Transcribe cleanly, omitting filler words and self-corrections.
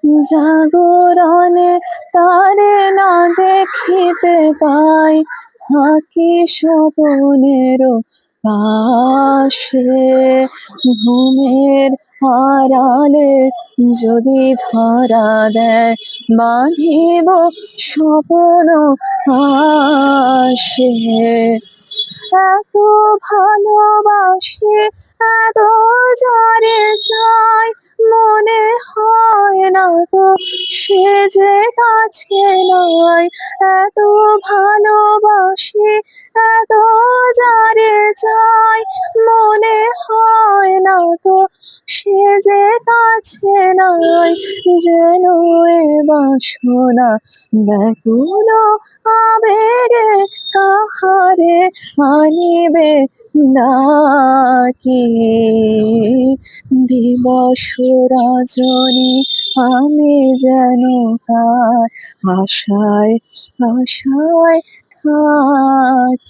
জাগরণে তারে না দেখিতে পাই, থাকি স্বপনের পাশে। ঘুমের আড়ালে যদি ধরা দেয়, বাঁধিব স্বপন আসে। এত ভালোবাসি, এত যারে চাই, মনে হয় না তো সে যে কাছে নাই। এত ভালোবাসি, এত যারে চাই, মনে হয় না তো সে যে কাছে নাই। যেন এ বাসনা ব্যাকুল আবেগে কাহারে আনিবে ডাকি। দিবস রজনী আমি যেন কার আশায় আশায় থাকি।